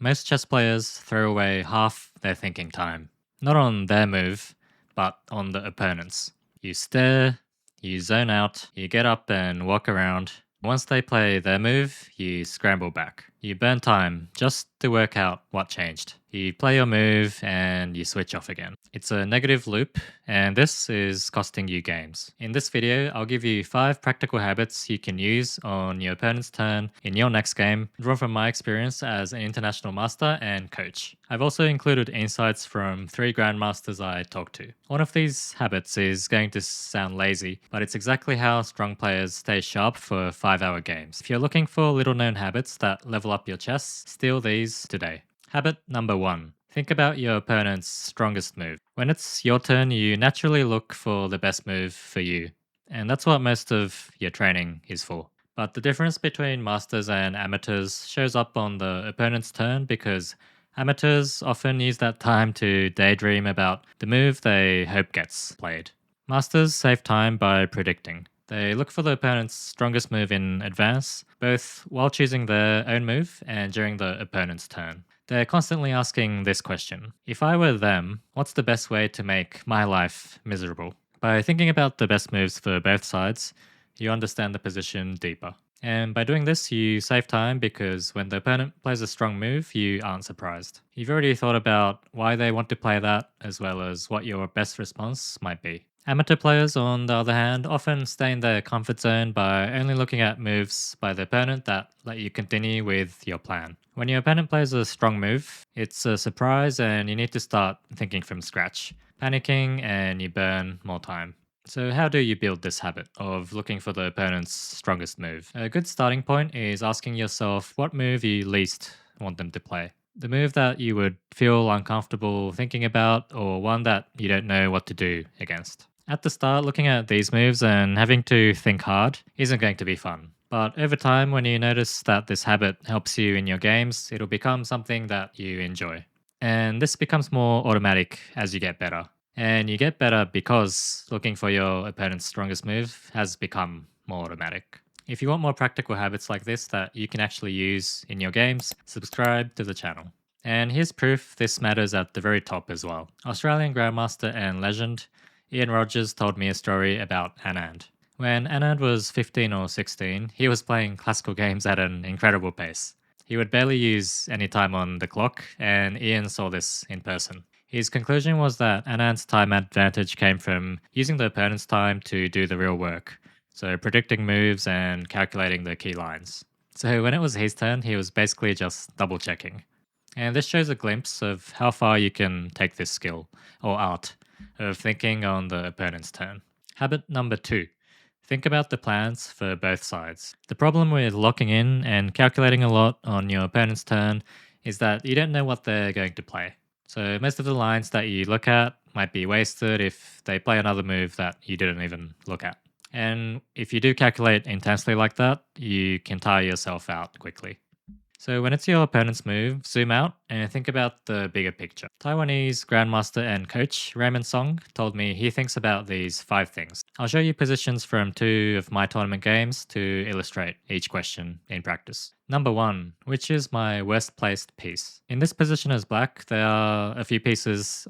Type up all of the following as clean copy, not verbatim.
Most chess players throw away half their thinking time. Not on their move, but on the opponent's. You stare, you zone out, you get up and walk around. Once they play their move, you scramble back. You burn time just to work out what changed. You play your move and you switch off again. It's a negative loop, and this is costing you games. In this video, I'll give you 5 practical habits you can use on your opponent's turn in your next game, drawn from my experience as an international master and coach. I've also included insights from 3 grandmasters I talked to. One of these habits is going to sound lazy, but it's exactly how strong players stay sharp for 5-hour games. If you're looking for little-known habits that level up your chess, steal these today. Habit number 1. Think about your opponent's strongest move. When it's your turn, you naturally look for the best move for you. And that's what most of your training is for. But the difference between masters and amateurs shows up on the opponent's turn because amateurs often use that time to daydream about the move they hope gets played. Masters save time by predicting. They look for the opponent's strongest move in advance, both while choosing their own move and during the opponent's turn. They're constantly asking this question: if I were them, what's the best way to make my life miserable? By thinking about the best moves for both sides, you understand the position deeper. And by doing this, you save time because when the opponent plays a strong move, you aren't surprised. You've already thought about why they want to play that, as well as what your best response might be. Amateur players, on the other hand, often stay in their comfort zone by only looking at moves by the opponent that let you continue with your plan. When your opponent plays a strong move, it's a surprise and you need to start thinking from scratch, panicking, and you burn more time. So how do you build this habit of looking for the opponent's strongest move? A good starting point is asking yourself what move you least want them to play. The move that you would feel uncomfortable thinking about, or one that you don't know what to do against. At the start, looking at these moves and having to think hard isn't going to be fun. But over time, when you notice that this habit helps you in your games, it'll become something that you enjoy. And this becomes more automatic as you get better. And you get better because looking for your opponent's strongest move has become more automatic. If you want more practical habits like this that you can actually use in your games, subscribe to the channel. And here's proof this matters at the very top as well. Australian Grandmaster and legend Ian Rogers told me a story about Anand. When Anand was 15 or 16, he was playing classical games at an incredible pace. He would barely use any time on the clock, and Ian saw this in person. His conclusion was that Anand's time advantage came from using the opponent's time to do the real work, so predicting moves and calculating the key lines. So when it was his turn, he was basically just double checking. And this shows a glimpse of how far you can take this skill, or art, of thinking on the opponent's turn. Habit number 2. Think about the plans for both sides. The problem with locking in and calculating a lot on your opponent's turn is that you don't know what they're going to play. So most of the lines that you look at might be wasted if they play another move that you didn't even look at. And if you do calculate intensely like that, you can tire yourself out quickly. So when it's your opponent's move, zoom out and think about the bigger picture. Taiwanese grandmaster and coach Raymond Song told me he thinks about these 5 things. I'll show you positions from 2 of my tournament games to illustrate each question in practice. Number 1, which is my worst placed piece? In this position as black, there are a few pieces,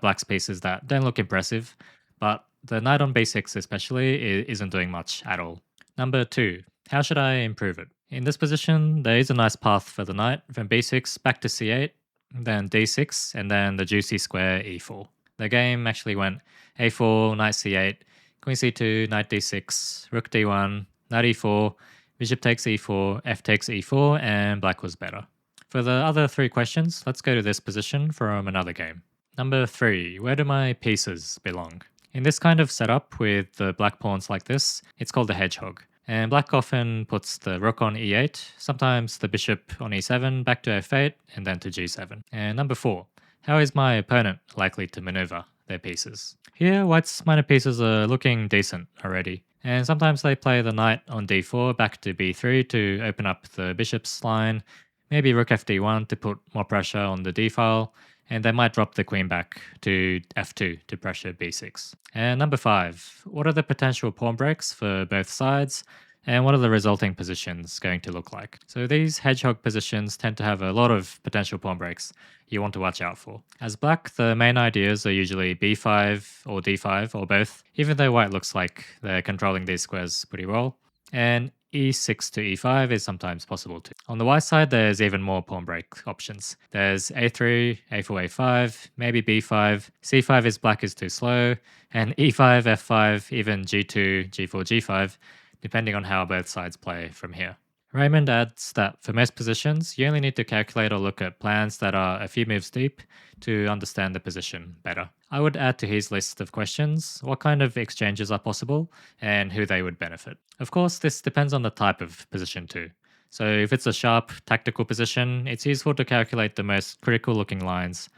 black's pieces that don't look impressive, but the knight on b6 especially isn't doing much at all. Number 2, how should I improve it? In this position, there is a nice path for the knight from b6 back to c8, then d6, and then the juicy square e4. The game actually went a4, knight c8, queen c2, knight d6, rook d1, knight e4, bishop takes e4, f takes e4, and black was better. For the other 3 questions, let's go to this position from another game. Number 3, where do my pieces belong? In this kind of setup with the black pawns like this, it's called a hedgehog. And black often puts the rook on e8, sometimes the bishop on e7, back to f8, and then to g7. And number 4, how is my opponent likely to maneuver their pieces? Here, white's minor pieces are looking decent already. And sometimes they play the knight on d4 back to b3 to open up the bishop's line, maybe rook fd1 to put more pressure on the d file, and they might drop the queen back to f2 to pressure b6. And number 5, what are the potential pawn breaks for both sides, and what are the resulting positions going to look like. So these hedgehog positions tend to have a lot of potential pawn breaks you want to watch out for. As black, the main ideas are usually b5 or d5 or both, even though white looks like they're controlling these squares pretty well. And e6 to e5 is sometimes possible too. On the white side, there's even more pawn break options. There's a3, a4, a5, maybe b5, c5 is black is too slow, and e5, f5, even g2, g4, g5, depending on how both sides play from here. Raymond adds that for most positions, you only need to calculate or look at plans that are a few moves deep to understand the position better. I would add to his list of questions what kind of exchanges are possible and who they would benefit. Of course, this depends on the type of position too. So if it's a sharp tactical position, it's useful to calculate the most critical looking lines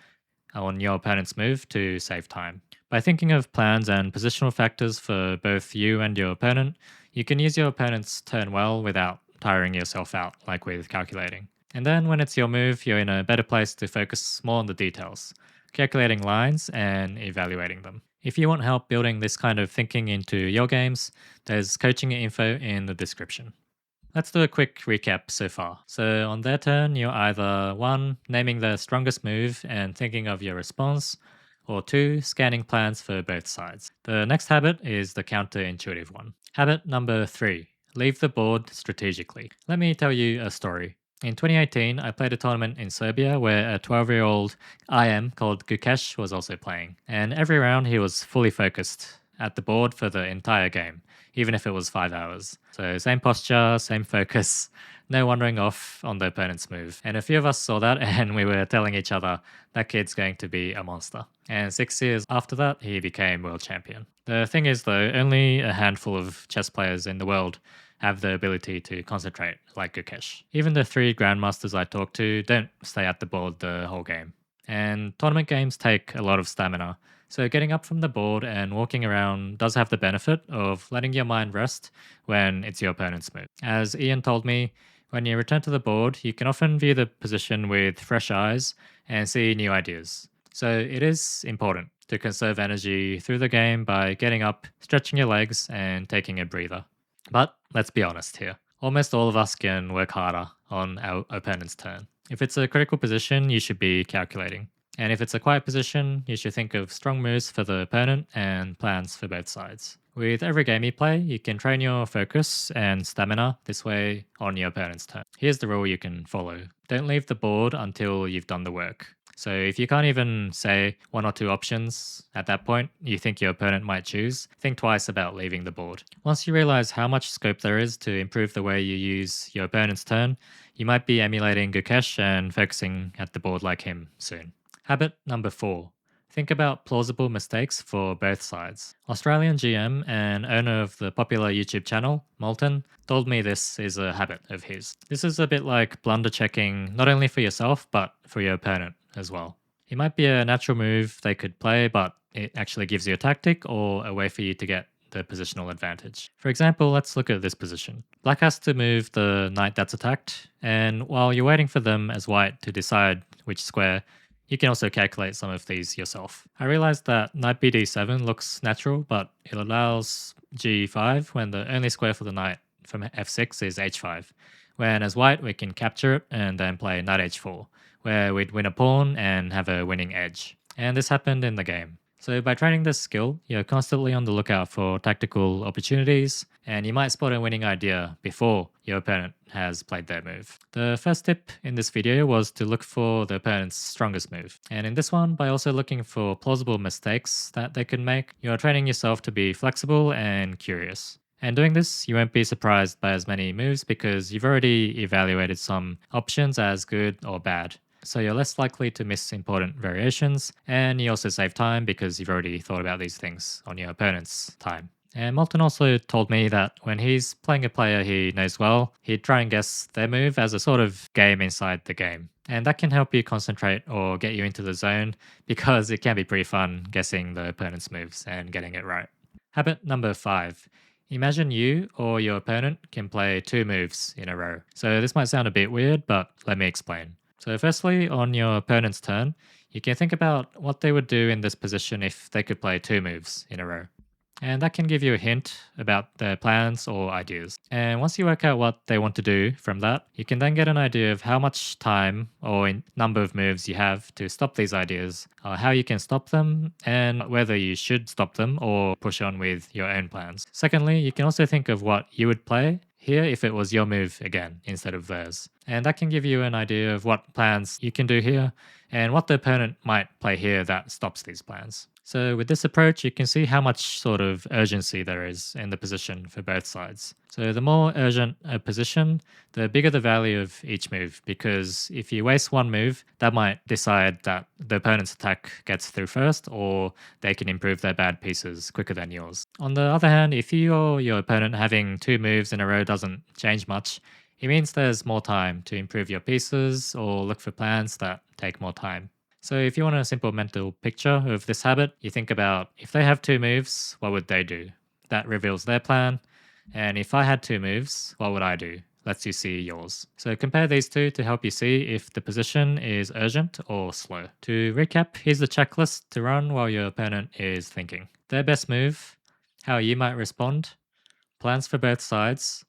on your opponent's move to save time. By thinking of plans and positional factors for both you and your opponent, you can use your opponent's turn well without tiring yourself out like with calculating. And then when it's your move, you're in a better place to focus more on the details, calculating lines and evaluating them. If you want help building this kind of thinking into your games, there's coaching info in the description. Let's do a quick recap so far. So on their turn, you're either 1. Naming the strongest move and thinking of your response, or 2. Scanning plans for both sides. The next habit is the counterintuitive one. Habit number 3. Leave the board strategically. Let me tell you a story. In 2018, I played a tournament in Serbia where a 12-year-old IM called Gukesh was also playing. And every round he was fully focused at the board for the entire game, even if it was 5 hours. So same posture, same focus, no wandering off on the opponent's move. And a few of us saw that and we were telling each other, that kid's going to be a monster. And 6 years after that, he became world champion. The thing is though, only a handful of chess players in the world have the ability to concentrate like Gukesh. Even the 3 grandmasters I talk to don't stay at the board the whole game. And tournament games take a lot of stamina, so getting up from the board and walking around does have the benefit of letting your mind rest when it's your opponent's move. As Ian told me, when you return to the board, you can often view the position with fresh eyes and see new ideas. So it is important to conserve energy through the game by getting up, stretching your legs, and taking a breather. But let's be honest here. Almost all of us can work harder on our opponent's turn. If it's a critical position, you should be calculating. And if it's a quiet position, you should think of strong moves for the opponent and plans for both sides. With every game you play, you can train your focus and stamina this way on your opponent's turn. Here's the rule you can follow. Don't leave the board until you've done the work. So if you can't even say 1 or 2 options at that point you think your opponent might choose, think twice about leaving the board. Once you realize how much scope there is to improve the way you use your opponent's turn, you might be emulating Gukesh and focusing at the board like him soon. Habit number 4. Think about plausible mistakes for both sides. Australian GM and owner of the popular YouTube channel, Moulthun, told me this is a habit of his. This is a bit like blunder checking not only for yourself but for your opponent as well. It might be a natural move they could play, but it actually gives you a tactic or a way for you to get the positional advantage. For example, let's look at this position. Black has to move the knight that's attacked, and while you're waiting for them as white to decide which square, you can also calculate some of these yourself. I realized that knight bd7 looks natural, but it allows g5 when the only square for the knight from f6 is h5. When as white we can capture it and then play knight h4, where we'd win a pawn and have a winning edge. And this happened in the game. So by training this skill, you're constantly on the lookout for tactical opportunities, and you might spot a winning idea before your opponent has played their move. The first tip in this video was to look for the opponent's strongest move. And in this one, by also looking for plausible mistakes that they can make, you're training yourself to be flexible and curious. And doing this, you won't be surprised by as many moves because you've already evaluated some options as good or bad. So you're less likely to miss important variations, and you also save time because you've already thought about these things on your opponent's time. And Moulthun also told me that when he's playing a player he knows well, he'd try and guess their move as a sort of game inside the game. And that can help you concentrate or get you into the zone because it can be pretty fun guessing the opponent's moves and getting it right. Habit number 5. Imagine you or your opponent can play 2 moves in a row. So this might sound a bit weird, but let me explain. So firstly, on your opponent's turn, you can think about what they would do in this position if they could play 2 moves in a row. And that can give you a hint about their plans or ideas. And once you work out what they want to do from that, you can then get an idea of how much time or number of moves you have to stop these ideas, how you can stop them, and whether you should stop them or push on with your own plans. Secondly, you can also think of what you would play here if it was your move again instead of theirs. And that can give you an idea of what plans you can do here and what the opponent might play here that stops these plans. So with this approach, you can see how much sort of urgency there is in the position for both sides. So the more urgent a position, the bigger the value of each move, because if you waste one move, that might decide that the opponent's attack gets through first, or they can improve their bad pieces quicker than yours. On the other hand, if you or your opponent having two moves in a row doesn't change much, it means there's more time to improve your pieces or look for plans that take more time. So if you want a simple mental picture of this habit, you think about if they have two moves, what would they do? That reveals their plan. And if I had two moves, what would I do? Lets you see yours. So compare these two to help you see if the position is urgent or slow. To recap, here's the checklist to run while your opponent is thinking. Their best move, how you might respond, plans for both sides,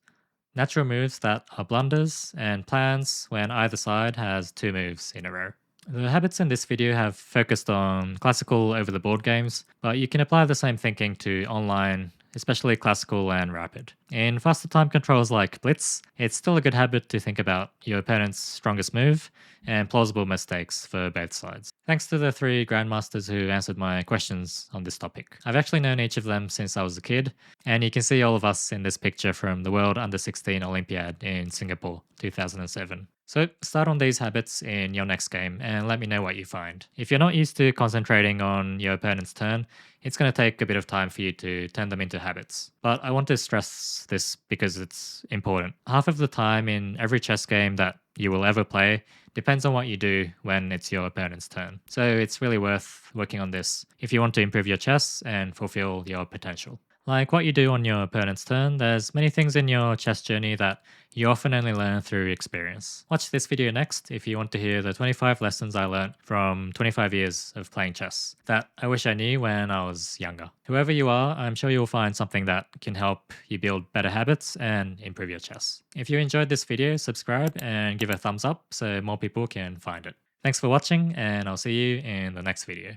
natural moves that are blunders, and plans when either side has two moves in a row. The habits in this video have focused on classical over-the-board games, but you can apply the same thinking to online, especially classical and rapid. In faster time controls like Blitz, it's still a good habit to think about your opponent's strongest move and plausible mistakes for both sides. Thanks to the 3 grandmasters who answered my questions on this topic. I've actually known each of them since I was a kid, and you can see all of us in this picture from the World Under-16 Olympiad in Singapore, 2007. So start on these habits in your next game and let me know what you find. If you're not used to concentrating on your opponent's turn, it's going to take a bit of time for you to turn them into habits. But I want to stress this because it's important. Half of the time in every chess game that you will ever play depends on what you do when it's your opponent's turn. So it's really worth working on this if you want to improve your chess and fulfill your potential. Like what you do on your opponent's turn, there's many things in your chess journey that you often only learn through experience. Watch this video next if you want to hear the 25 lessons I learned from 25 years of playing chess that I wish I knew when I was younger. Whoever you are, I'm sure you'll find something that can help you build better habits and improve your chess. If you enjoyed this video, subscribe and give a thumbs up so more people can find it. Thanks for watching, and I'll see you in the next video.